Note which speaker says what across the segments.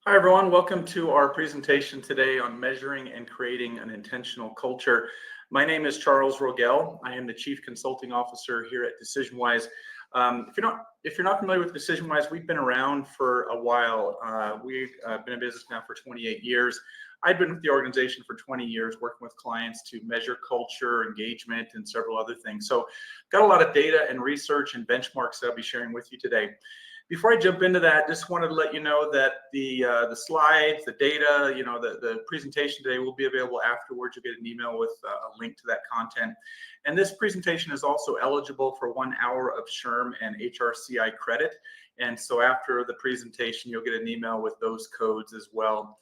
Speaker 1: Hi, everyone. Welcome to our presentation today on measuring and creating an intentional culture. My name is Charles Rogel. I am the Chief Consulting Officer here at DecisionWise. If you're not familiar with DecisionWise, we've been around for a while. We've been in business now for 28 years. I've been with the organization for 20 years, working with clients to measure culture, engagement, and several other things. So got a lot of data and research and benchmarks that I'll be sharing with you today. Before I jump into that, just wanted to let you know that the slides, the data, the presentation today will be available afterwards. You'll get an email with a link to that content. And this presentation is also eligible for 1 hour of SHRM and HRCI credit. And so after the presentation, you'll get an email with those codes as well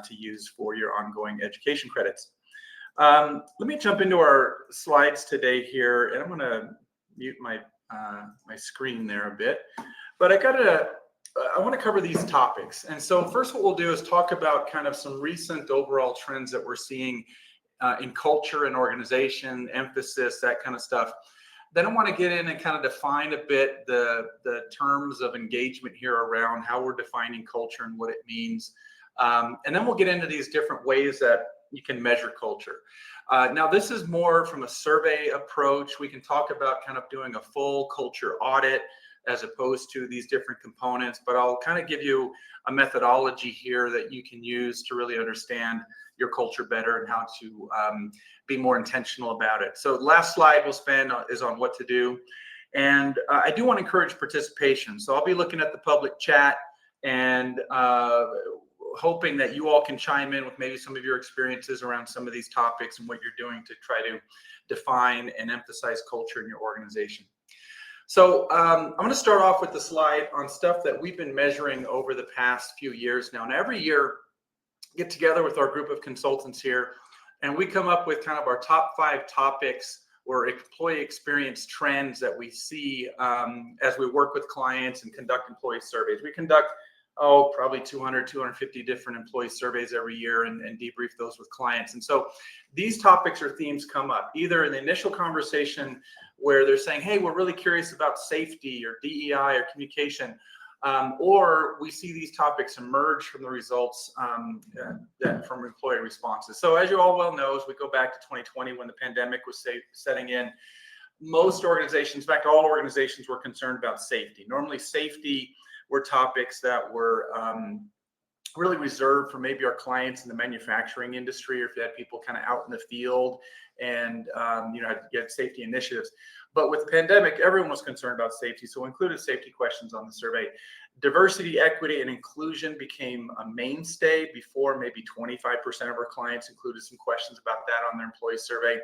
Speaker 1: to use for your ongoing education credits. Let me jump into our slides today here, and I'm going to mute my screen there a bit. But I want to cover these topics. And so first what we'll do is talk about kind of some recent overall trends that we're seeing in culture and organization, emphasis, that kind of stuff. Then I want to get in and kind of define a bit the terms of engagement here around how we're defining culture and what it means. And then we'll get into these different ways that you can measure culture. Now, this is more from a survey approach. We can talk about kind of doing a full culture audit as opposed to these different components, but I'll kind of give you a methodology here that you can use to really understand your culture better and how to be more intentional about it. So the last slide we'll spend is on what to do. And I do want to encourage participation. So I'll be looking at the public chat and hoping that you all can chime in with maybe some of your experiences around some of these topics and what you're doing to try to define and emphasize culture in your organization. So I'm going to start off with the slide on stuff that we've been measuring over the past few years now. And every year, get together with our group of consultants here, and we come up with kind of our top 5 topics or employee experience trends that we see as we work with clients and conduct employee surveys. We conduct probably 200, 250 different employee surveys every year and debrief those with clients. And so these topics or themes come up either in the initial conversation where they're saying, hey, we're really curious about safety or DEI or communication, or we see these topics emerge from the results from employee responses. So as you all well know, as we go back to 2020 when the pandemic was setting in, most organizations, in fact, all organizations were concerned about safety. Normally safety were topics that were really reserved for maybe our clients in the manufacturing industry, or if you had people kind of out in the field and had to get safety initiatives. But with the pandemic, everyone was concerned about safety, so we included safety questions on the survey. Diversity, equity, and inclusion became a mainstay. Before, maybe 25% of our clients included some questions about that on their employee survey.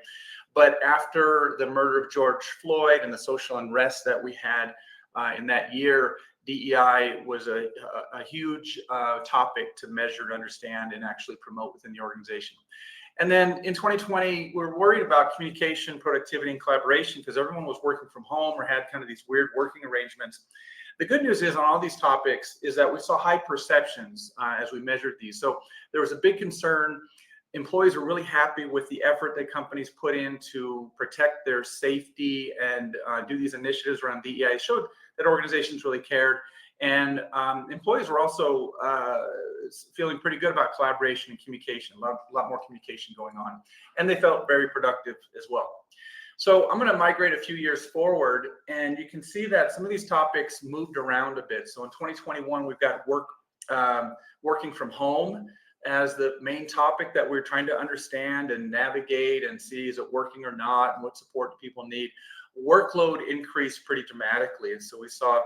Speaker 1: But after the murder of George Floyd and the social unrest that we had in that year, DEI was a huge topic to measure, to understand, and actually promote within the organization. And then in 2020, we're worried about communication, productivity, and collaboration because everyone was working from home or had kind of these weird working arrangements. The good news is on all these topics is that we saw high perceptions as we measured these. So there was a big concern. Employees were really happy with the effort that companies put in to protect their safety and do these initiatives around DEI. It showed that organizations really cared. And employees were also feeling pretty good about collaboration and communication, a lot more communication going on. And they felt very productive as well. So I'm going to migrate a few years forward, and you can see that some of these topics moved around a bit. So in 2021, we've got working from home as the main topic that we're trying to understand and navigate and see, is it working or not, and what support do people need. Workload increased pretty dramatically, and so we saw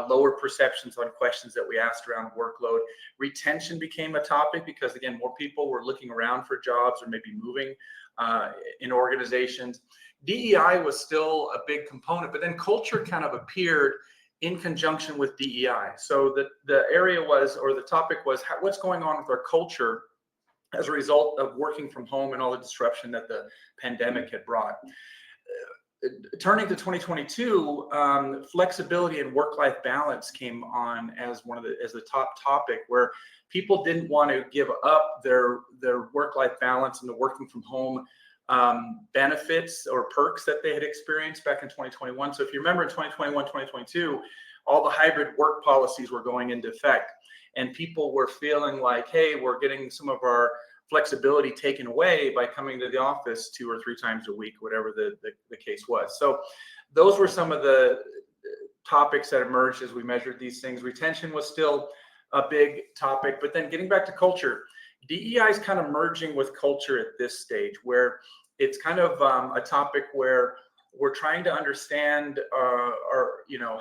Speaker 1: lower perceptions on questions that we asked around workload. Retention became a topic because, again, more people were looking around for jobs or maybe moving in organizations. DEI was still a big component, but then culture kind of appeared in conjunction with DEI. So the area was, or the topic was, what's going on with our culture as a result of working from home and all the disruption that the pandemic had brought. Turning to 2022, flexibility and work-life balance came on as the top topic, where people didn't want to give up their work-life balance and the working from home benefits or perks that they had experienced back in 2021. So if you remember in 2021, 2022, all the hybrid work policies were going into effect, and people were feeling like, hey, we're getting some of our flexibility taken away by coming to the office 2 or 3 times a week, whatever the case was. So those were some of the topics that emerged as we measured these things. Retention was still a big topic, but then getting back to culture, DEI is kind of merging with culture at this stage, where it's kind of a topic where we're trying to understand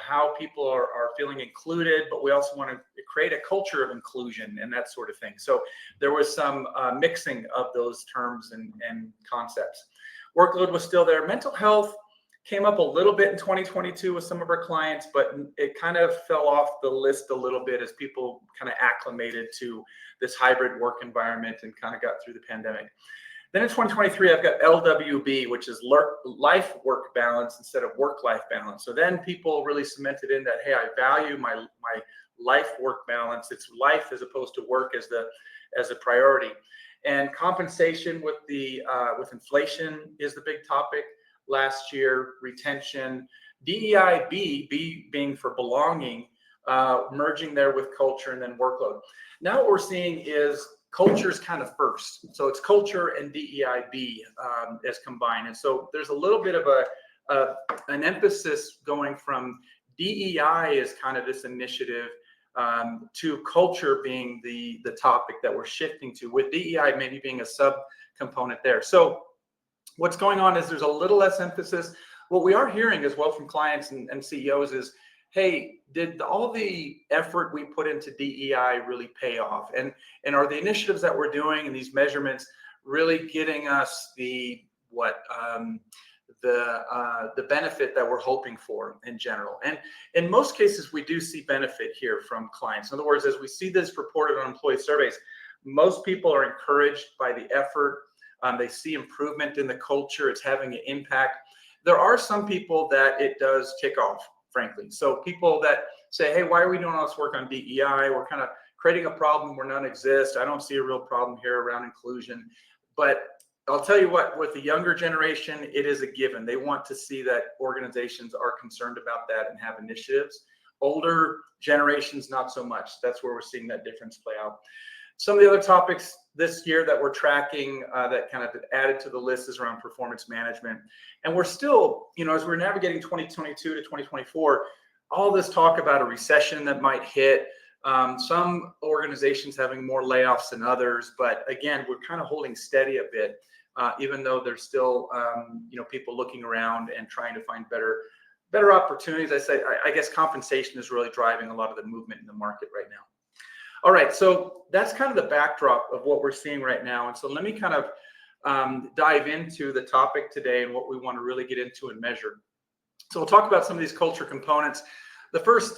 Speaker 1: how people are feeling included, but we also want to create a culture of inclusion and that sort of thing. So there was some mixing of those terms and concepts. Workload was still there. Mental health came up a little bit in 2022 with some of our clients, but it kind of fell off the list a little bit as people kind of acclimated to this hybrid work environment and kind of got through the pandemic. Then in 2023, I've got LWB, which is life-work balance instead of work-life balance. So then people really cemented in that, hey, I value my life-work balance. It's life as opposed to work as a priority. And compensation with inflation is the big topic last year. Retention, DEI, B being for belonging, merging there with culture, and then workload. Now what we're seeing is culture is kind of first. So it's culture and DEIB as combined. And so there's a little bit of an emphasis going from DEI as kind of this initiative to culture being the topic that we're shifting to, with DEI maybe being a sub-component there. So what's going on is there's a little less emphasis. What we are hearing as well from clients and CEOs is, hey, did all the effort we put into DEI really pay off? And are the initiatives that we're doing and these measurements really getting us the benefit that we're hoping for in general? And in most cases, we do see benefit here from clients. In other words, as we see this reported on employee surveys, most people are encouraged by the effort. They see improvement in the culture. It's having an impact. There are some people that it does tick off, frankly. So people that say, hey, why are we doing all this work on DEI? We're kind of creating a problem where none exists. I don't see a real problem here around inclusion. But I'll tell you what, with the younger generation, it is a given. They want to see that organizations are concerned about that and have initiatives. Older generations, not so much. That's where we're seeing that difference play out. Some of the other topics this year that we're tracking that kind of added to the list is around performance management. And we're still, as we're navigating 2022 to 2024, all this talk about a recession that might hit, some organizations having more layoffs than others. But again, we're kind of holding steady a bit, even though there's still, people looking around and trying to find better opportunities. I guess compensation is really driving a lot of the movement in the market right now. All right, so that's kind of the backdrop of what we're seeing right now. And so let me kind of dive into the topic today and what we want to really get into and measure. So we'll talk about some of these culture components. The first,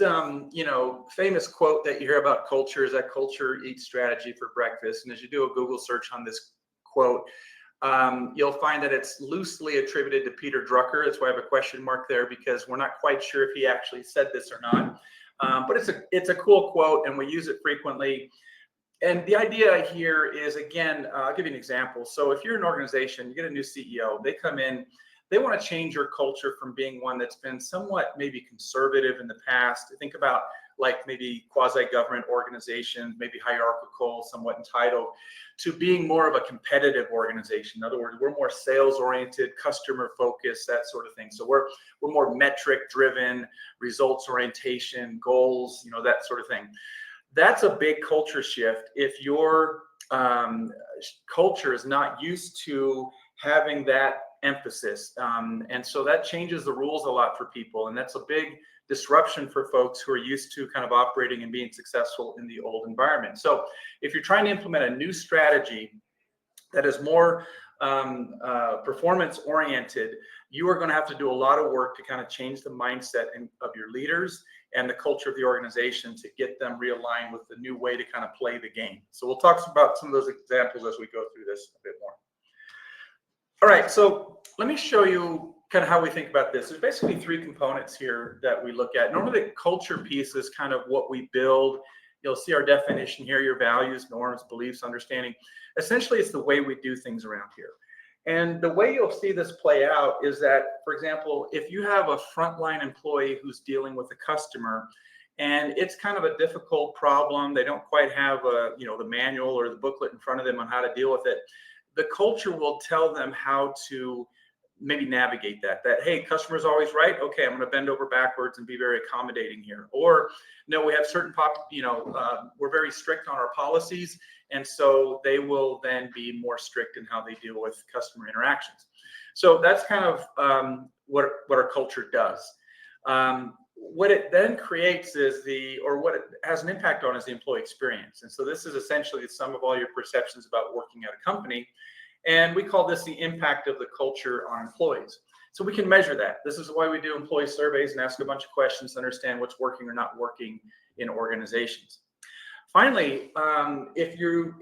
Speaker 1: famous quote that you hear about culture is that culture eats strategy for breakfast. And as you do a Google search on this quote, you'll find that it's loosely attributed to Peter Drucker. That's why I have a question mark there, because we're not quite sure if he actually said this or not. But it's a cool quote, and we use it frequently. And the idea here is, again, I'll give you an example. So if you're an organization, you get a new CEO, they come in, they want to change your culture from being one that's been somewhat maybe conservative in the past. Think about like maybe quasi-government organizations, maybe hierarchical, somewhat entitled, to being more of a competitive organization. In other words, we're more sales-oriented, customer-focused, that sort of thing. So we're more metric-driven, results orientation, goals, that sort of thing. That's a big culture shift if your culture is not used to having that emphasis. And so that changes the rules a lot for people. And that's a big disruption for folks who are used to kind of operating and being successful in the old environment. So if you're trying to implement a new strategy that is more performance oriented, you are going to have to do a lot of work to kind of change the mindset of your leaders and the culture of the organization to get them realigned with the new way to kind of play the game. So we'll talk about some of those examples as we go through this a bit more. All right, so let me show you kind of how we think about this. There's basically 3 components here that we look at. Normally, the culture piece is kind of what we build. You'll see our definition here, your values, norms, beliefs, understanding. Essentially, it's the way we do things around here. And the way you'll see this play out is that, for example, if you have a frontline employee who's dealing with a customer and it's kind of a difficult problem, they don't quite have the manual or the booklet in front of them on how to deal with it, the culture will tell them how to maybe navigate that, hey, customer's always right. Okay, I'm going to bend over backwards and be very accommodating here. Or no, we have certain we're very strict on our policies. And so they will then be more strict in how they deal with customer interactions. So that's kind of what our culture does. What it then creates is what it has an impact on is the employee experience. And so this is essentially the sum of all your perceptions about working at a company. And we call this the impact of the culture on employees. So we can measure that. This is why we do employee surveys and ask a bunch of questions to understand what's working or not working in organizations. Finally, if your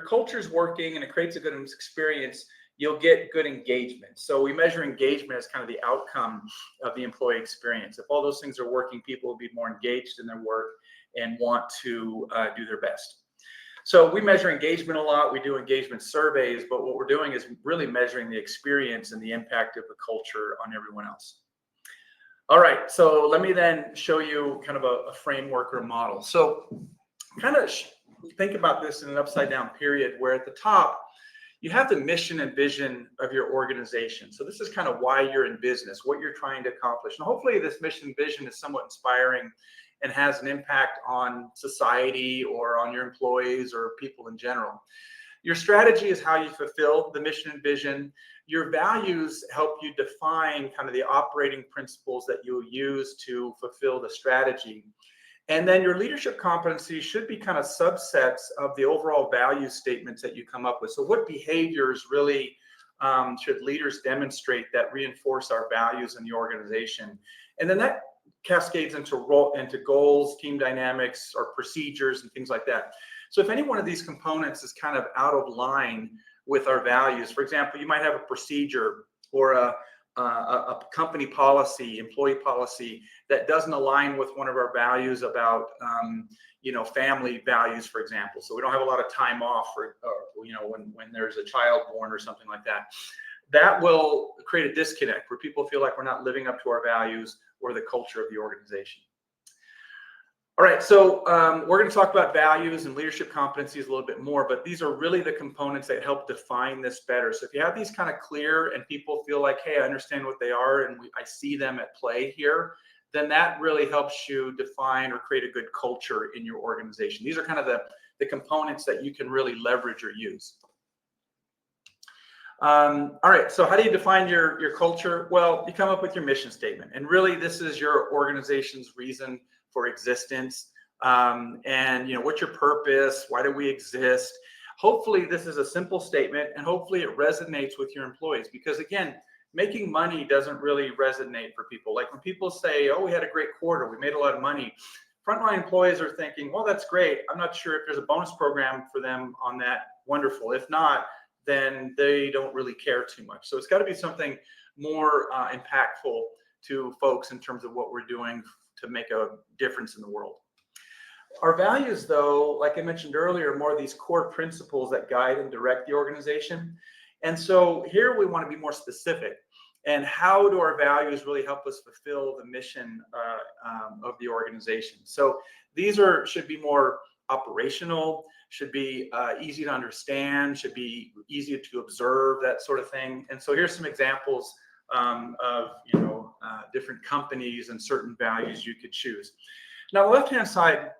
Speaker 1: culture is working and it creates a good experience, you'll get good engagement. So we measure engagement as kind of the outcome of the employee experience. If all those things are working, people will be more engaged in their work and want to do their best. So we measure engagement a lot. We do engagement surveys, but what we're doing is really measuring the experience and the impact of the culture on everyone else. All right, so let me then show you kind of a framework or a model. So kind of think about this in an upside down period where at the top, you have the mission and vision of your organization. So this is kind of why you're in business, what you're trying to accomplish. And hopefully this mission and vision is somewhat inspiring and has an impact on society or on your employees or people in general. Your strategy is how you fulfill the mission and vision. Your values help you define kind of the operating principles that you'll use to fulfill the strategy. And then your leadership competencies should be kind of subsets of the overall value statements that you come up with. So what behaviors really should leaders demonstrate that reinforce our values in the organization? And then that cascades into goals, team dynamics, or procedures and things like that. So if any one of these components is kind of out of line with our values, for example, you might have a procedure or a company policy, employee policy that doesn't align with one of our values about, family values, for example. So we don't have a lot of time off or when there's a child born or something like that. That will create a disconnect where people feel like we're not living up to our values or the culture of the organization. All right, so we're going to talk about values and leadership competencies a little bit more, but these are really the components that help define this better. So if you have these kind of clear and people feel like, hey, I understand what they are and I see them at play here, then that really helps you define or create a good culture in your organization. These are kind of the components that you can really leverage or use. All right, so how do you define your culture? Well, you come up with your mission statement, and really this is your organization's reason for existence. And what's your purpose? Why do we exist? Hopefully this is a simple statement, and hopefully it resonates with your employees, because again, making money doesn't really resonate for people. Like when people say, oh, we had a great quarter, we made a lot of money, frontline employees are thinking, well, that's great. I'm not sure if there's a bonus program for them on that. Wonderful. If not, then they don't really care too much. So it's got to be something more impactful to folks in terms of what we're doing to make a difference in the world. Our values, though, like I mentioned earlier, are more of these core principles that guide and direct the organization. And so here we want to be more specific. And how do our values really help us fulfill the mission of the organization? So these should be more operational, should be easy to understand, should be easy to observe, that sort of thing. And so here's some examples of different companies and certain values you could choose. Now, on the left-hand side,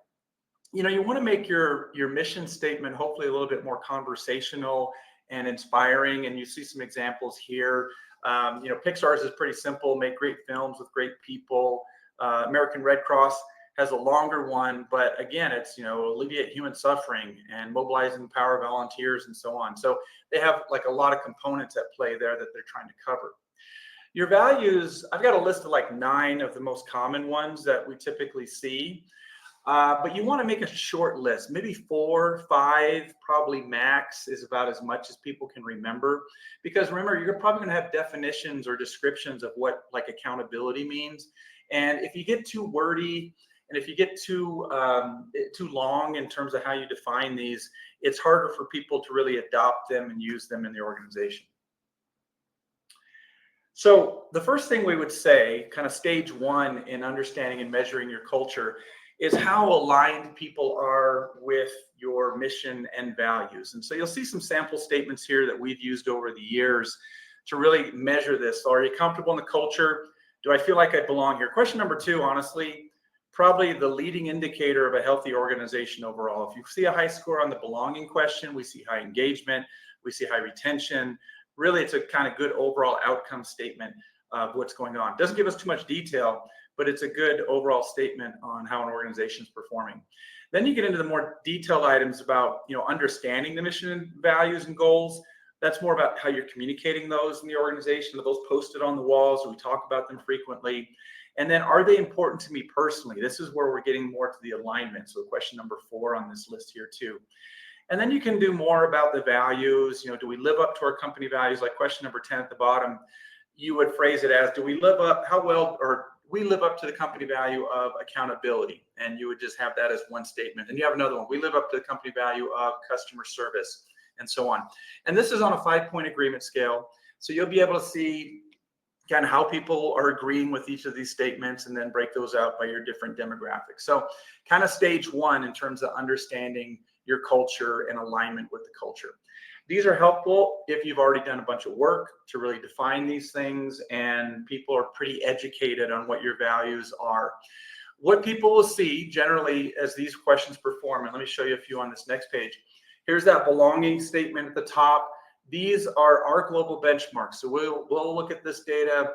Speaker 1: you want to make your mission statement hopefully a little bit more conversational and inspiring. And you see some examples here. Pixar's is pretty simple: make great films with great people. American Red Cross has a longer one, but again, it's, alleviate human suffering and mobilize and empower volunteers and so on. So they have like a lot of components at play there that they're trying to cover. Your values, I've got a list of like 9 of the most common ones that we typically see, but you want to make a short list, maybe 4, 5, probably max is about as much as people can remember. Because remember, you're probably going to have definitions or descriptions of what like accountability means. And if you get too wordy, And if you get too long in terms of how you define these, it's harder for people to really adopt them and use them in the organization. So the first thing we would say, kind of stage one in understanding and measuring your culture, is how aligned people are with your mission and values. And so you'll see some sample statements here that we've used over the years to really measure this. So are you comfortable in the culture? Do I feel like I belong here? Question number two, honestly, probably the leading indicator of a healthy organization overall. If you see a high score on the belonging question, we see high engagement, we see high retention. Really, it's a kind of good overall outcome statement of what's going on. Doesn't give us too much detail, but it's a good overall statement on how an organization is performing. Then you get into the more detailed items about, understanding the mission and values and goals. That's more about how you're communicating those in the organization. Are those posted on the walls? Do we talk about them frequently? And then, are they important to me personally? This is where we're getting more to the alignment. So question number 4 on this list here too. And then you can do more about the values. Do we live up to our company values? Like question number 10 at the bottom, you would phrase it as, do we live up, how well, or we live up to the company value of accountability? And you would just have that as one statement. And you have another one, we live up to the company value of customer service, and so on. And this is on a 5-point agreement scale. So you'll be able to see kind of how people are agreeing with each of these statements and then break those out by your different demographics. So kind of stage one in terms of understanding your culture and alignment with the culture. These are helpful if you've already done a bunch of work to really define these things and people are pretty educated on what your values are. What people will see generally as these questions perform, and let me show you a few on this next page. Here's that belonging statement at the top. These are our global benchmarks. So we'll look at this data,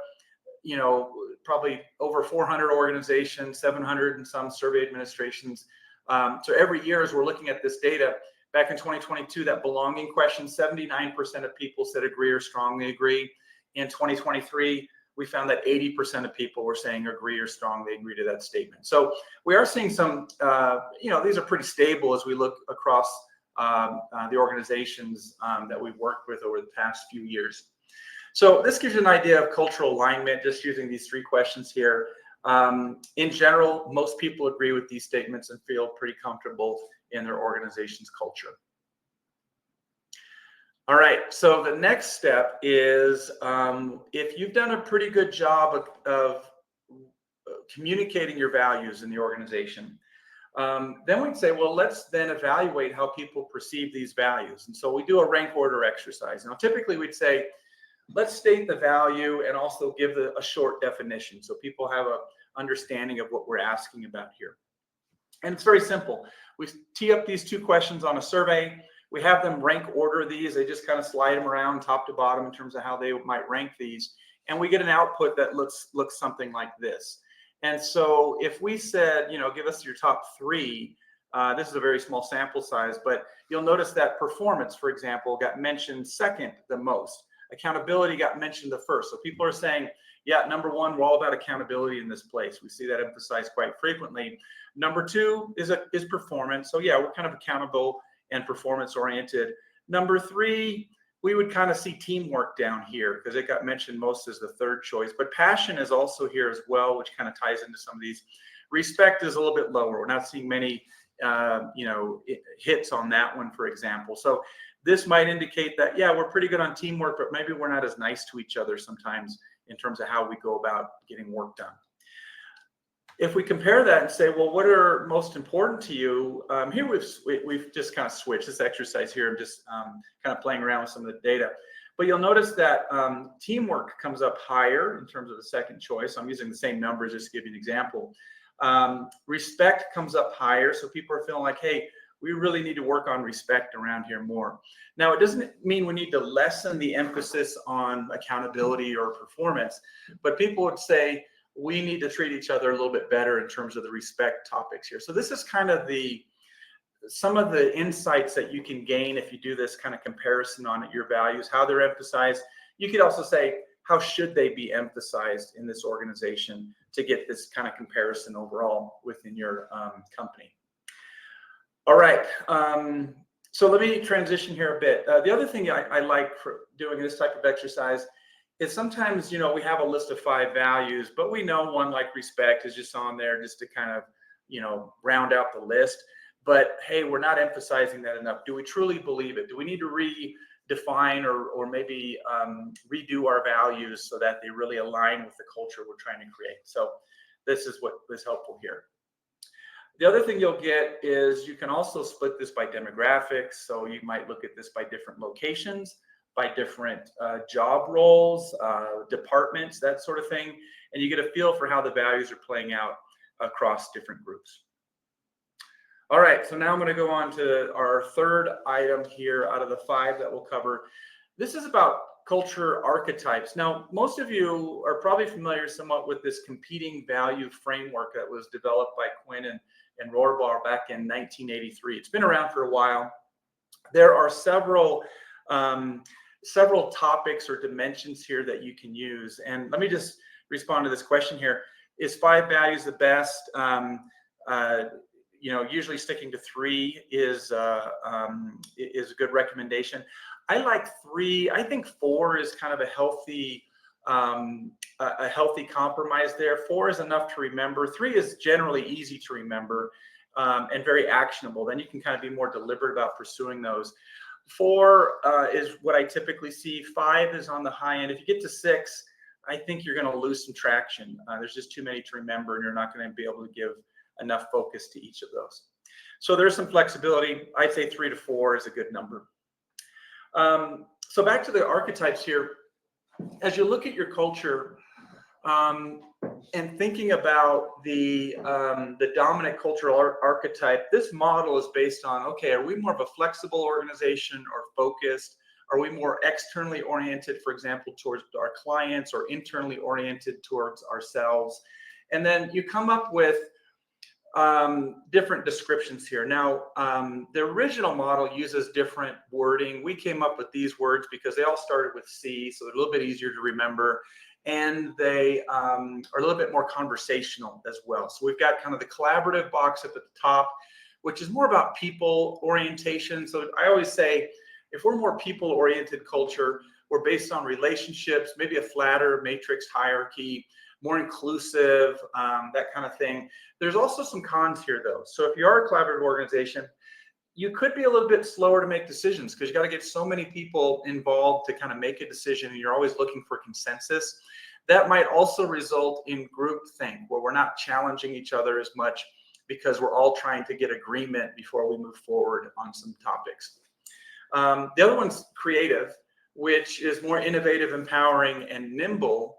Speaker 1: probably over 400 organizations, 700 and some survey administrations. So every year as we're looking at this data, back in 2022, that belonging question, 79% of people said agree or strongly agree. In 2023, we found that 80% of people were saying agree or strongly agree to that statement. So we are seeing some, these are pretty stable as we look across the organizations that we've worked with over the past few years. So this gives you an idea of cultural alignment, just using these 3 questions here. In general, most people agree with these statements and feel pretty comfortable in their organization's culture. All right, so the next step is if you've done a pretty good job of communicating your values in the organization, then we'd say, well, let's then evaluate how people perceive these values. And so we do a rank order exercise. Now, typically we'd say, let's state the value and also give a short definition so people have an understanding of what we're asking about here. And it's very simple. We tee up these 2 questions on a survey. We have them rank order these. They just kind of slide them around top to bottom in terms of how they might rank these. And we get an output that looks something like this. And so if we said, give us your top 3, this is a very small sample size, but you'll notice that performance, for example, got mentioned second the most. Accountability got mentioned the first. So people are saying, yeah, number 1, we're all about accountability in this place. We see that emphasized quite frequently. Number 2 is performance. So yeah, we're kind of accountable and performance oriented. Number 3, we would kind of see teamwork down here because it got mentioned most as the 3rd choice. But passion is also here as well, which kind of ties into some of these. Respect is a little bit lower. We're not seeing many hits on that one, for example. So this might indicate that, yeah, we're pretty good on teamwork, but maybe we're not as nice to each other sometimes in terms of how we go about getting work done. If we compare that and say, well, what are most important to you? Here we've just kind of switched this exercise here. I'm just kind of playing around with some of the data. But you'll notice that teamwork comes up higher in terms of the 2nd choice. I'm using the same numbers just to give you an example. Respect comes up higher. So people are feeling like, hey, we really need to work on respect around here more. Now, it doesn't mean we need to lessen the emphasis on accountability or performance, but people would say we need to treat each other a little bit better in terms of the respect topics here. So this is kind of some of the insights that you can gain if you do this kind of comparison on your values, how they're emphasized. You could also say, how should they be emphasized in this organization to get this kind of comparison overall within your company. All right, so let me transition here a bit. The other thing I like for doing this type of exercise is sometimes, we have a list of 5 values, but we know one like respect is just on there just to kind of, round out the list. But hey, we're not emphasizing that enough. Do we truly believe it? Do we need to redefine or maybe redo our values so that they really align with the culture we're trying to create? So this is what is helpful here. The other thing you'll get is you can also split this by demographics. So you might look at this by different locations, by different job roles, departments, that sort of thing. And you get a feel for how the values are playing out across different groups. All right, so now I'm going to go on to our third item here out of the 5 that we'll cover. This is about culture archetypes. Now, most of you are probably familiar somewhat with this competing value framework that was developed by Quinn and Rogel back in 1983. It's been around for a while. There are several topics or dimensions here that you can use. And let me just respond to this question here. Is 5 values the best? Usually sticking to 3 is a good recommendation. I like 3. I think 4 is kind of a healthy compromise there. 4 is enough to remember. 3 is generally easy to remember and very actionable. Then you can kind of be more deliberate about pursuing those. 4 is what I typically see. 5 is on the high end. If you get to 6, I think you're going to lose some traction. There's just too many to remember, and you're not going to be able to give enough focus to each of those. So there's some flexibility. I'd say 3 to 4 is a good number. So back to the archetypes here. As you look at your culture and thinking about the dominant cultural archetype, this model is based on, okay, are we more of a flexible organization or focused? Are we more externally oriented, for example, towards our clients, or internally oriented towards ourselves? And then you come up with different descriptions here. Now, the original model uses different wording. We came up with these words because they all started with C, so they're a little bit easier to remember, and they are a little bit more conversational as well. So we've got kind of the collaborative box up at the top, which is more about people orientation. So I always say, if we're more people-oriented culture, we're based on relationships, maybe a flatter matrix hierarchy, more inclusive, that kind of thing. There's also some cons here, though. So if you are a collaborative organization, you could be a little bit slower to make decisions because you got to get so many people involved to kind of make a decision, and you're always looking for consensus. That might also result in groupthink, where we're not challenging each other as much because we're all trying to get agreement before we move forward on some topics. The other one's creative, which is more innovative, empowering, and nimble.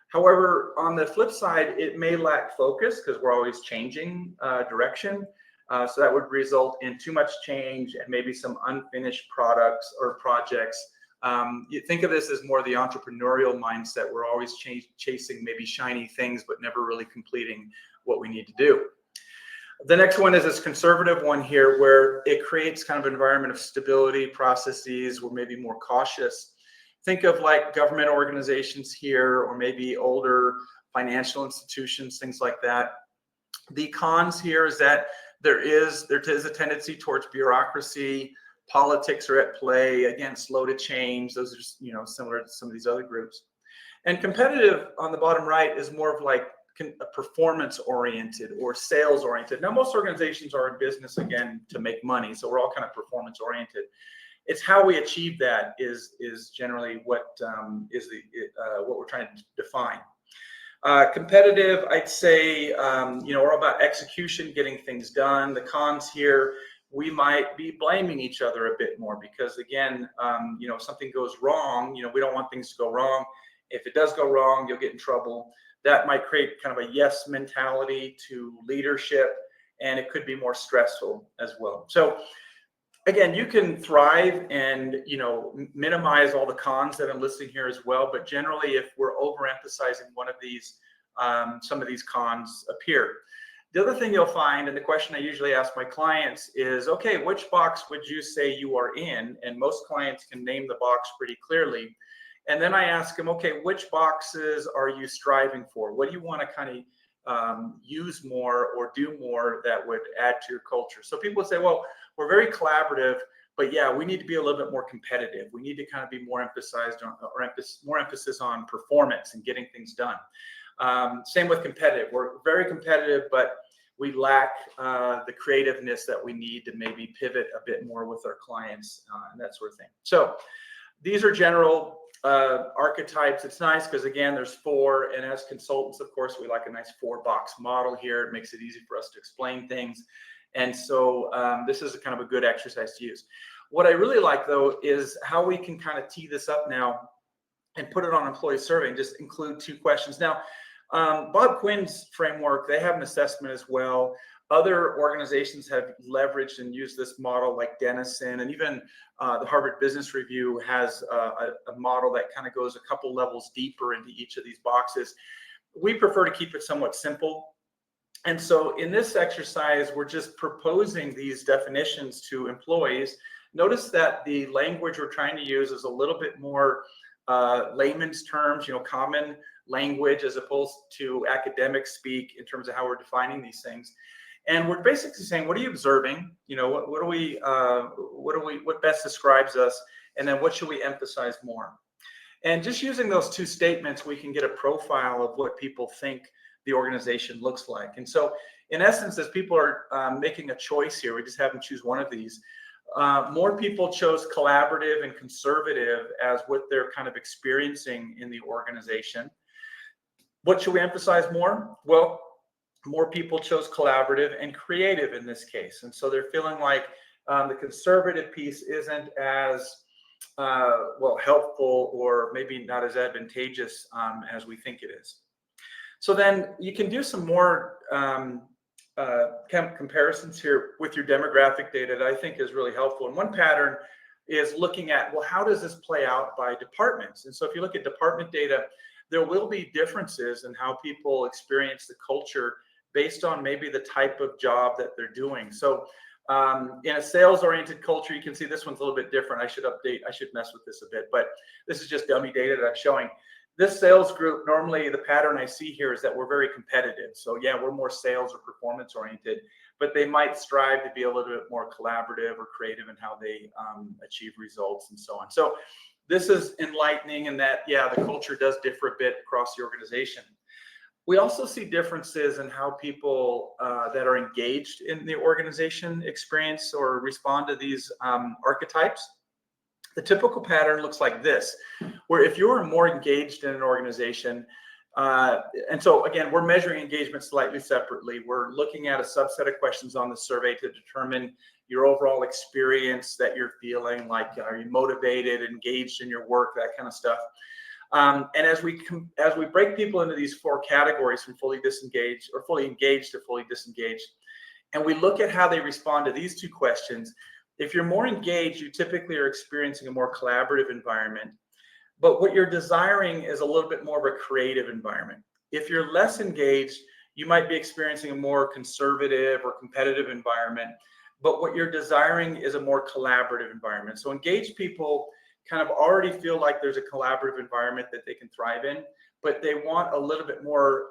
Speaker 1: However, on the flip side, it may lack focus because we're always changing direction. So that would result in too much change and maybe some unfinished products or projects. You think of this as more the entrepreneurial mindset. We're always chasing maybe shiny things, but never really completing what we need to do. The next one is this conservative one here, where it creates kind of an environment of stability, processes. We're maybe more cautious. Think of like government organizations here, or maybe older financial institutions, things like that. The cons here is that there is a tendency towards bureaucracy. Politics are at play. Again, slow to change. Those are just, similar to some of these other groups. And competitive on the bottom right is more of like performance oriented or sales oriented. Now, most organizations are in business, again, to make money. So we're all kind of performance oriented. It's how we achieve that is generally what we're trying to define. Competitive, I'd say, we're all about execution, getting things done. The cons here, we might be blaming each other a bit more because, again, if something goes wrong, we don't want things to go wrong. If it does go wrong, you'll get in trouble. That might create kind of a yes mentality to leadership, and it could be more stressful as well. So again, you can thrive and minimize all the cons that I'm listing here as well. But generally, if we're overemphasizing one of these, some of these cons appear. The other thing you'll find, and the question I usually ask my clients is, okay, which box would you say you are in? And most clients can name the box pretty clearly. And then I ask them, okay, which boxes are you striving for? What do you want to kind of use more or do more that would add to your culture? So people would say, well, we're very collaborative, but yeah, we need to be a little bit more competitive. We need to kind of be more emphasized on, or more emphasis on performance and getting things done. Same with competitive. We're very competitive, but we lack the creativeness that we need to maybe pivot a bit more with our clients and that sort of thing. So these are general archetypes. It's nice because, again, there's 4, and as consultants, of course, we like a nice 4-box model here. It makes it easy for us to explain things. And so this is a kind of a good exercise to use. What I really like, though, is how we can kind of tee this up now and put it on employee survey and just include 2 questions. Now, Bob Quinn's framework, they have an assessment as well. Other organizations have leveraged and used this model, like Denison, and even the Harvard Business Review has a model that kind of goes a couple levels deeper into each of these boxes. We prefer to keep it somewhat simple. And so in this exercise, we're just proposing these definitions to employees. Notice that the language we're trying to use is a little bit more layman's terms, common language, as opposed to academic speak in terms of how we're defining these things. And we're basically saying, what are you observing? What best describes us? And then what should we emphasize more? And just using those 2 statements, we can get a profile of what people think the organization looks like. And so in essence, as people are making a choice here, we just have them choose one of these. More people chose collaborative and conservative as what they're kind of experiencing in the organization. What should we emphasize more? Well, more people chose collaborative and creative in this case. And so they're feeling like the conservative piece isn't as helpful, or maybe not as advantageous as we think it is. So then you can do some more comparisons here with your demographic data that I think is really helpful. And one pattern is looking at, well, how does this play out by departments? And so if you look at department data, there will be differences in how people experience the culture based on maybe the type of job that they're doing. So in a sales-oriented culture, you can see this one's a little bit different. I should mess with this a bit, but this is just dummy data that I'm showing. This sales group, normally the pattern I see here is that we're very competitive. So yeah, we're more sales or performance oriented, but they might strive to be a little bit more collaborative or creative in how they achieve results and so on. So this is enlightening in that, yeah, the culture does differ a bit across the organization. We also see differences in how people that are engaged in the organization experience or respond to these archetypes. The typical pattern looks like this, where if you're more engaged in an organization, and so again, we're measuring engagement slightly separately. We're looking at a subset of questions on the survey to determine your overall experience that you're feeling, like are you motivated, engaged in your work, that kind of stuff. And as we break people into these 4 categories, from fully disengaged or fully engaged to fully disengaged, and we look at how they respond to these 2 questions, if you're more engaged, you typically are experiencing a more collaborative environment. But what you're desiring is a little bit more of a creative environment. If you're less engaged, you might be experiencing a more conservative or competitive environment. But what you're desiring is a more collaborative environment. So engaged people kind of already feel like there's a collaborative environment that they can thrive in, but they want a little bit more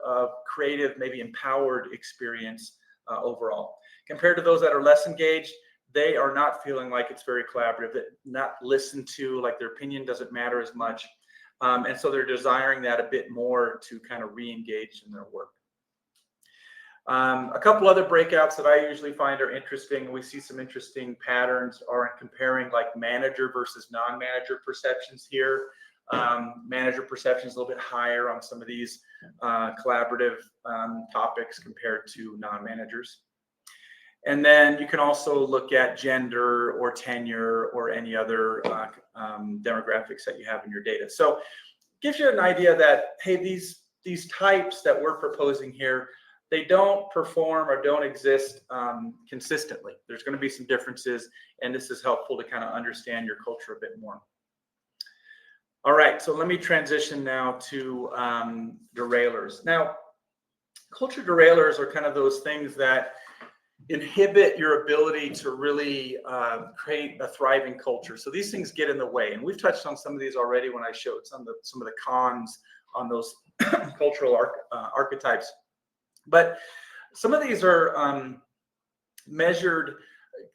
Speaker 1: creative, maybe empowered experience overall. Compared to those that are less engaged, they are not feeling like it's very collaborative, that not listened to, like their opinion doesn't matter as much. And so they're desiring that a bit more to kind of re-engage in their work. A couple other breakouts that I usually find are interesting. We see some interesting patterns are in comparing like manager versus non-manager perceptions here. Manager perception is a little bit higher on some of these collaborative topics compared to non-managers. And then you can also look at gender or tenure or any other demographics that you have in your data. So it gives you an idea that, hey, these types that we're proposing here, they don't perform or don't exist consistently. There's going to be some differences, and this is helpful to kind of understand your culture a bit more. All right, so let me transition now to derailers. Now, culture derailers are kind of those things that inhibit your ability to really create a thriving culture. So these things get in the way, and we've touched on some of these already when I showed some of the cons on those cultural archetypes. But some of these are measured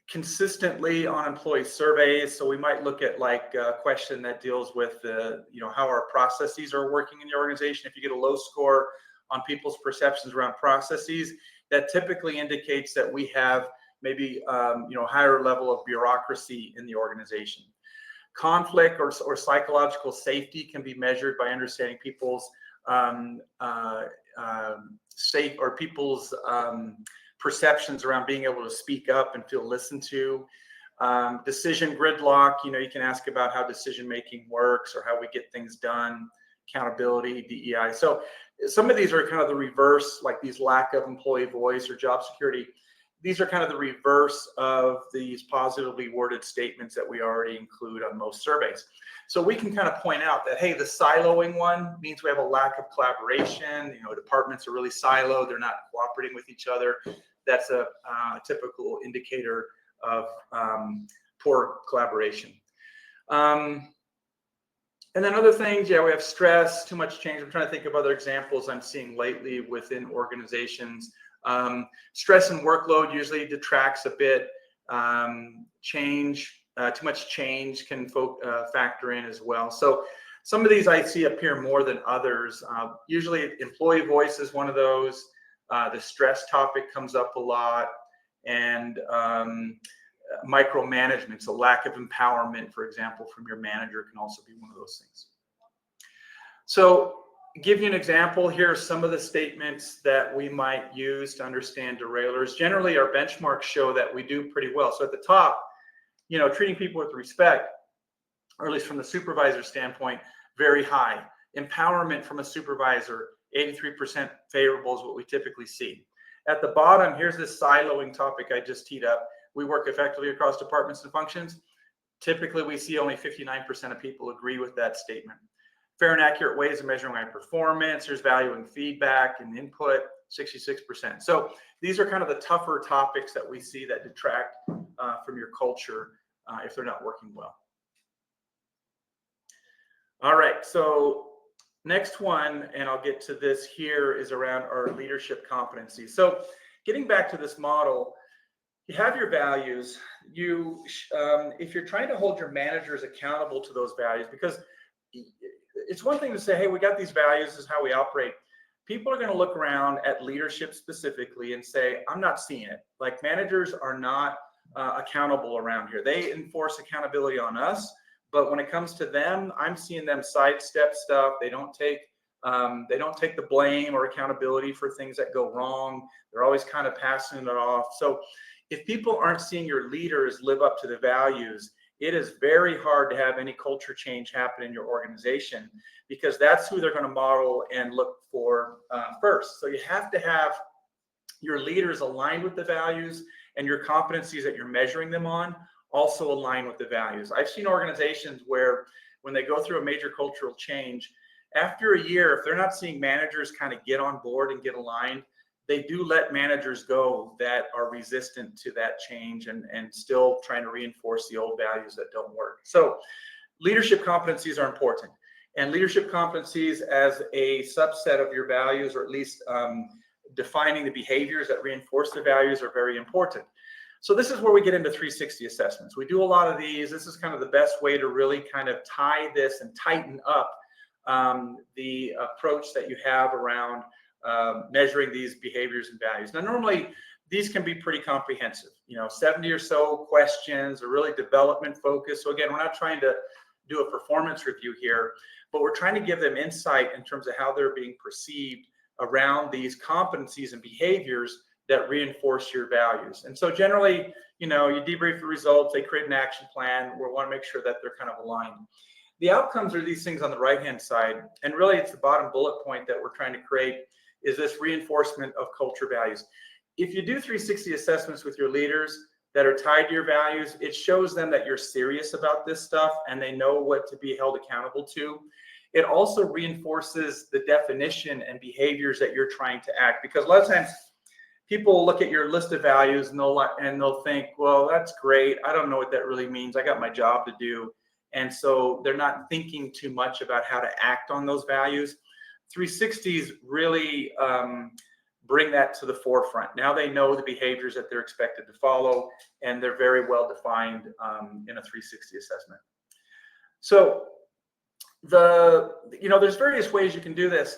Speaker 1: consistently on employee surveys. So we might look at like a question that deals with how our processes are working in the organization. If you get a low score on people's perceptions around processes, that typically indicates that we have maybe higher level of bureaucracy in the organization. Conflict or psychological safety can be measured by understanding people's perceptions around being able to speak up and feel listened to. Decision gridlock, you can ask about how decision making works or how we get things done. Accountability, DEI. So some of these are kind of the reverse, like these lack of employee voice or job security. These are kind of the reverse of these positively worded statements that we already include on most surveys. So we can kind of point out that, hey, the siloing one means we have a lack of collaboration. Departments are really siloed. They're not cooperating with each other. That's a typical indicator of poor collaboration. And then other things, we have stress, too much change. I'm trying to think of other examples I'm seeing lately within organizations. Stress and workload usually detracts a bit. Too much change can factor in as well. So some of these I see appear more than others. Usually employee voice is one of those. The stress topic comes up a lot. And micromanagement, so lack of empowerment, for example, from your manager can also be one of those things. So give you an example. Here are some of the statements that we might use to understand derailers. Generally, our benchmarks show that we do pretty well. So at the top, treating people with respect, or at least from the supervisor standpoint, very high. Empowerment from a supervisor, 83% favorable is what we typically see. At the bottom, here's this siloing topic I just teed up. We work effectively across departments and functions. Typically, we see only 59% of people agree with that statement. Fair and accurate ways of measuring my performance. There's value in feedback and input, 66%. So these are kind of the tougher topics that we see that detract from your culture if they're not working well. All right, so next one, and I'll get to this here, is around our leadership competencies. So getting back to this model, you have your values. If you're trying to hold your managers accountable to those values, because it's one thing to say, hey, we got these values, this is how we operate. People are going to look around at leadership specifically and say, I'm not seeing it. Like, managers are not accountable around here. They enforce accountability on us, but when it comes to them, I'm seeing them sidestep stuff. They don't take the blame or accountability for things that go wrong. They're always kind of passing it off. So if people aren't seeing your leaders live up to the values, it is very hard to have any culture change happen in your organization, because that's who they're going to model and look for first. So you have to have your leaders aligned with the values, and your competencies that you're measuring them on also align with the values. I've seen organizations where when they go through a major cultural change, after a year, if they're not seeing managers kind of get on board and get aligned, they do let managers go that are resistant to that change and still trying to reinforce the old values that don't work. So leadership competencies are important, and leadership competencies as a subset of your values, or at least defining the behaviors that reinforce the values, are very important. So this is where we get into 360 assessments. We do a lot of these. This is kind of the best way to really kind of tie this and tighten up the approach that you have around measuring these behaviors and values. Now, normally these can be pretty comprehensive, 70 or so questions are really development focused. So again, we're not trying to do a performance review here, but we're trying to give them insight in terms of how they're being perceived around these competencies and behaviors that reinforce your values. And so generally, you debrief the results, they create an action plan. We want to make sure that they're kind of aligned. The outcomes are these things on the right-hand side. And really, it's the bottom bullet point that we're trying to create, is this reinforcement of culture values. If you do 360 assessments with your leaders that are tied to your values, it shows them that you're serious about this stuff and they know what to be held accountable to. It also reinforces the definition and behaviors that you're trying to act, because a lot of times people look at your list of values and they'll think, well, that's great. I don't know what that really means. I got my job to do. And so they're not thinking too much about how to act on those values. 360s really bring that to the forefront. Now they know the behaviors that they're expected to follow, and they're very well defined in a 360 assessment. So there's various ways you can do this.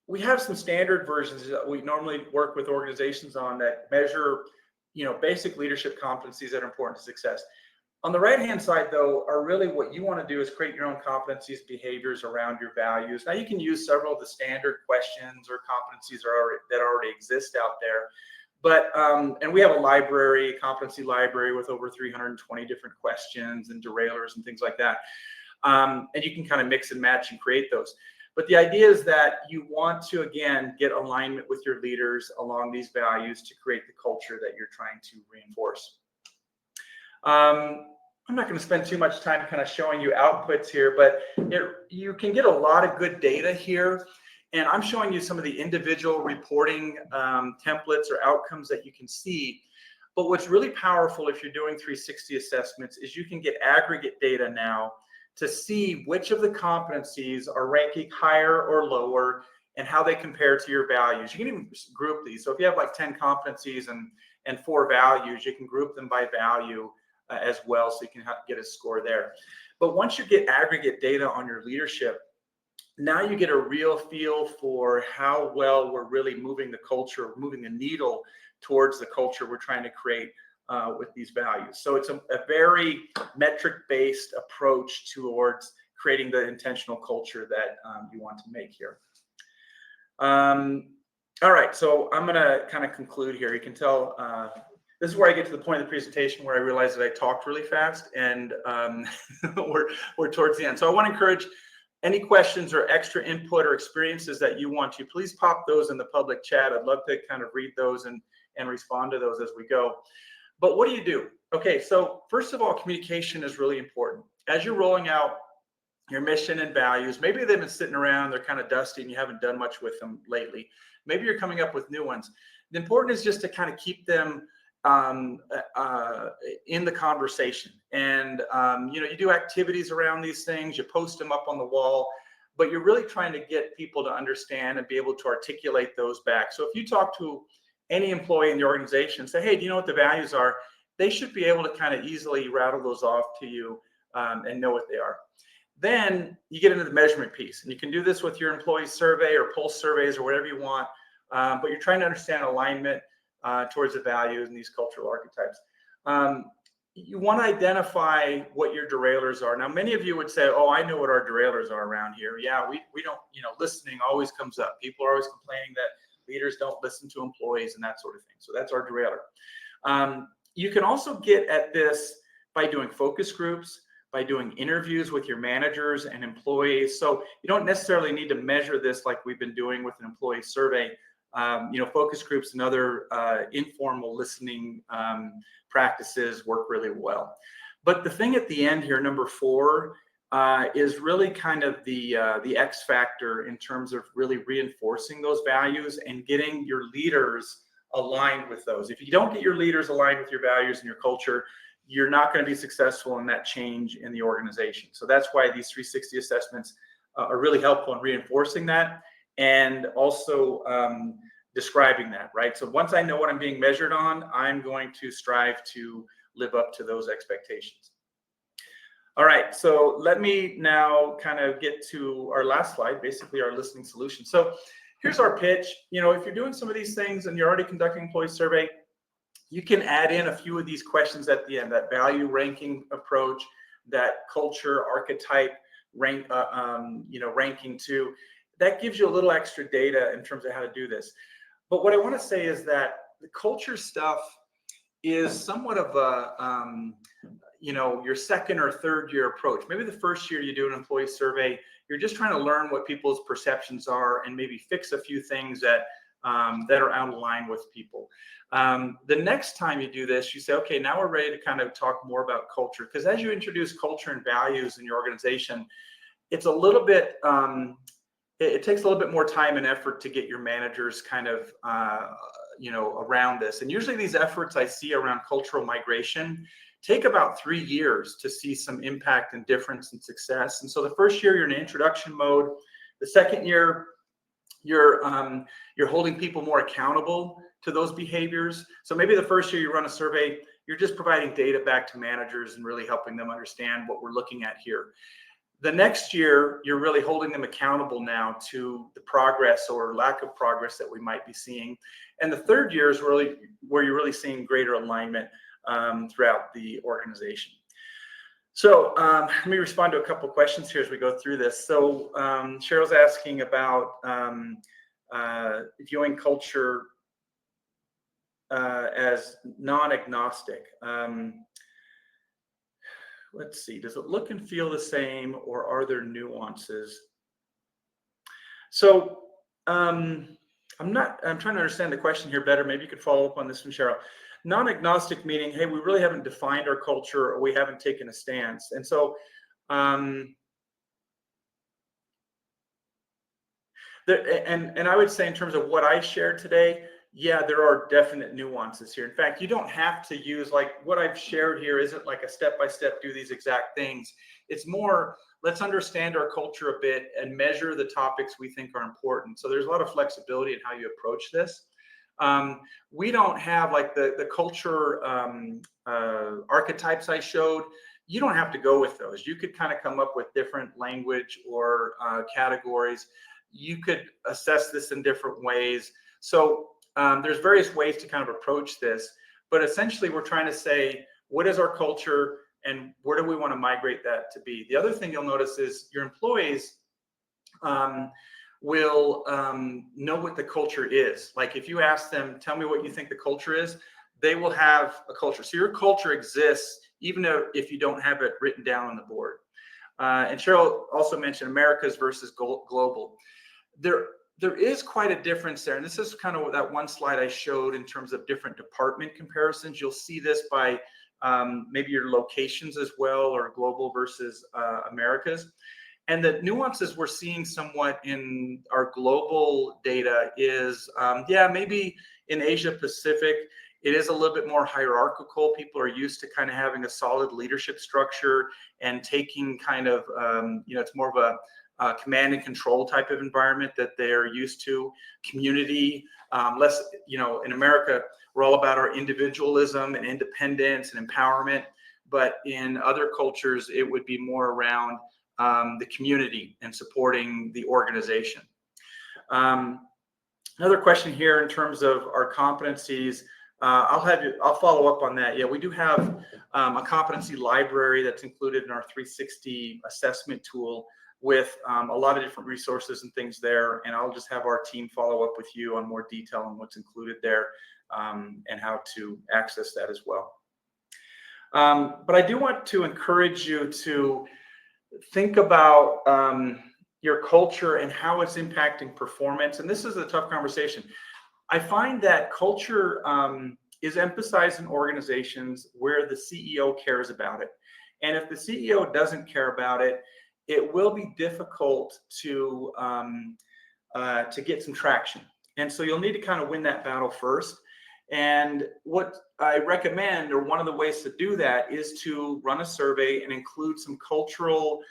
Speaker 1: we have some standard versions that we normally work with organizations on that measure, basic leadership competencies that are important to success. On the right-hand side, though, are really what you want to do is create your own competencies, behaviors around your values. Now, you can use several of the standard questions or competencies that already exist out there. But, and we have a library, a competency library with over 320 different questions and derailers and things like that. And you can kind of mix and match and create those. But the idea is that you want to, again, get alignment with your leaders along these values to create the culture that you're trying to reinforce. I'm not going to spend too much time kind of showing you outputs here, but you can get a lot of good data here. And I'm showing you some of the individual reporting templates or outcomes that you can see. But what's really powerful if you're doing 360 assessments is you can get aggregate data now to see which of the competencies are ranking higher or lower and how they compare to your values. You can even group these. So if you have like 10 competencies and 4 values, you can group them by value as well, so you can get a score there. But once you get aggregate data on your leadership, now you get a real feel for how well we're really moving the culture, moving the needle towards the culture we're trying to create with these values. So it's a very metric-based approach towards creating the intentional culture that you want to make here. All right, so I'm going to kind of conclude here. You can tell this is where I get to the point of the presentation where I realize that I talked really fast, and we're towards the end. So I want to encourage any questions or extra input or experiences that you want to, please pop those in the public chat. I'd love to kind of read those and respond to those as we go. But what do you do? Okay, so first of all, communication is really important. As you're rolling out your mission and values, maybe they've been sitting around, they're kind of dusty and you haven't done much with them lately. Maybe you're coming up with new ones. The important is just to kind of keep them in the conversation. And, you do activities around these things, you post them up on the wall, but you're really trying to get people to understand and be able to articulate those back. So if you talk to any employee in the organization and say, hey, do you know what the values are? They should be able to kind of easily rattle those off to you and know what they are. Then you get into the measurement piece, and you can do this with your employee survey or pulse surveys or whatever you want, but you're trying to understand alignment towards the values and these cultural archetypes. You want to identify what your derailers are. Now, many of you would say, oh, I know what our derailers are around here. Yeah, we don't, listening always comes up. People are always complaining that leaders don't listen to employees and that sort of thing. So that's our derailer. You can also get at this by doing focus groups, by doing interviews with your managers and employees. So you don't necessarily need to measure this like we've been doing with an employee survey. Focus groups and other informal listening practices work really well. But the thing at the end here, number 4, is really kind of the X factor in terms of really reinforcing those values and getting your leaders aligned with those. If you don't get your leaders aligned with your values and your culture, you're not going to be successful in that change in the organization. So that's why these 360 assessments are really helpful in reinforcing that and also describing that, right? So once I know what I'm being measured on, I'm going to strive to live up to those expectations. All right, so let me now kind of get to our last slide, basically our listening solution. So here's our pitch. If you're doing some of these things and you're already conducting an employee survey, you can add in a few of these questions at the end, that value ranking approach, that culture archetype ranking too. That gives you a little extra data in terms of how to do this. But what I want to say is that the culture stuff is somewhat of a, your second or third year approach. Maybe the first year you do an employee survey, you're just trying to learn what people's perceptions are and maybe fix a few things that are out of line with people. The next time you do this, you say, okay, now we're ready to kind of talk more about culture. Because as you introduce culture and values in your organization, it's a little bit, it takes a little bit more time and effort to get your managers kind of, around this. And usually these efforts I see around cultural migration take about 3 years to see some impact and difference and success. And so the first year you're in introduction mode. The second year, you're holding people more accountable to those behaviors. So maybe the first year you run a survey, you're just providing data back to managers and really helping them understand what we're looking at here. The next year, you're really holding them accountable now to the progress or lack of progress that we might be seeing. And the third year is really where you're really seeing greater alignment throughout the organization. So let me respond to a couple of questions here as we go through this. So Cheryl's asking about viewing culture as non-agnostic. Let's see, does it look and feel the same, or are there nuances? So I'm trying to understand the question here better. Maybe you could follow up on this one, Cheryl. Non-agnostic meaning, hey, we really haven't defined our culture, or we haven't taken a stance. And so and I would say in terms of what I shared today, yeah, there are definite nuances here. In fact, you don't have to use, like, what I've shared here isn't like a step-by-step do these exact things. It's more, let's understand our culture a bit and measure the topics we think are important. So there's a lot of flexibility in how you approach this. We don't have like the culture archetypes I showed. You don't have to go with those. You could kind of come up with different language or categories. You could assess this in different ways. So there's various ways to kind of approach this, but essentially we're trying to say, what is our culture and where do we want to migrate that to be? The other thing you'll notice is your employees will know what the culture is. Like if you ask them, tell me what you think the culture is, they will have a culture. So your culture exists even if you don't have it written down on the board. And Cheryl also mentioned Americas versus global. There is quite a difference there. And this is kind of that one slide I showed in terms of different department comparisons. You'll see this by maybe your locations as well, or global versus Americas. And the nuances we're seeing somewhat in our global data is, yeah, maybe in Asia Pacific, it is a little bit more hierarchical. People are used to kind of having a solid leadership structure and taking kind of, it's more of a command and control type of environment that they're used to. Community, less, in America, we're all about our individualism and independence and empowerment. But in other cultures, it would be more around the community and supporting the organization. Another question here in terms of our competencies. I'll follow up on that. Yeah, we do have a competency library that's included in our 360 assessment tool with a lot of different resources and things there. And I'll just have our team follow up with you on more detail on what's included there and how to access that as well. But I do want to encourage you to think about your culture and how it's impacting performance. And this is a tough conversation. I find that culture is emphasized in organizations where the CEO cares about it. And if the CEO doesn't care about it, it will be difficult to get some traction. And so you'll need to kind of win that battle first. And what I recommend, or one of the ways to do that, is to run a survey and include some cultural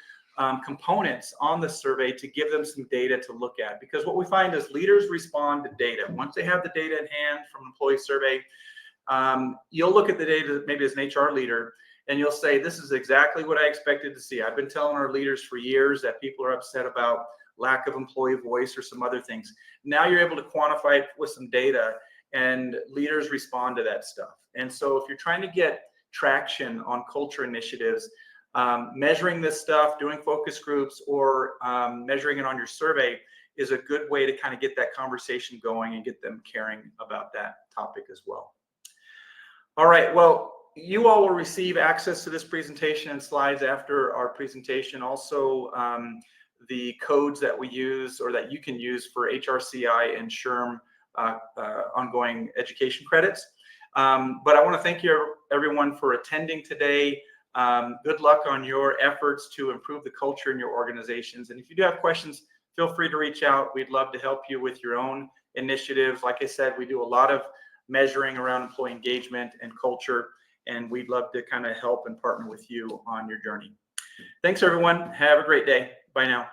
Speaker 1: components on the survey to give them some data to look at. Because what we find is leaders respond to data. Once they have the data in hand from an employee survey, you'll look at the data maybe as an HR leader, and you'll say, this is exactly what I expected to see. I've been telling our leaders for years that people are upset about lack of employee voice or some other things. Now you're able to quantify it with some data, and leaders respond to that stuff. And so if you're trying to get traction on culture initiatives, measuring this stuff, doing focus groups, or measuring it on your survey is a good way to kind of get that conversation going and get them caring about that topic as well. All right, well, you all will receive access to this presentation and slides after our presentation. Also, the codes that we use, or that you can use for HRCI and SHRM ongoing education credits. But I want to thank you, everyone, for attending today. Good luck on your efforts to improve the culture in your organizations. And if you do have questions, feel free to reach out. We'd love to help you with your own initiatives. Like I said, we do a lot of measuring around employee engagement and culture, and we'd love to kind of help and partner with you on your journey. Thanks, everyone. Have a great day. Bye now.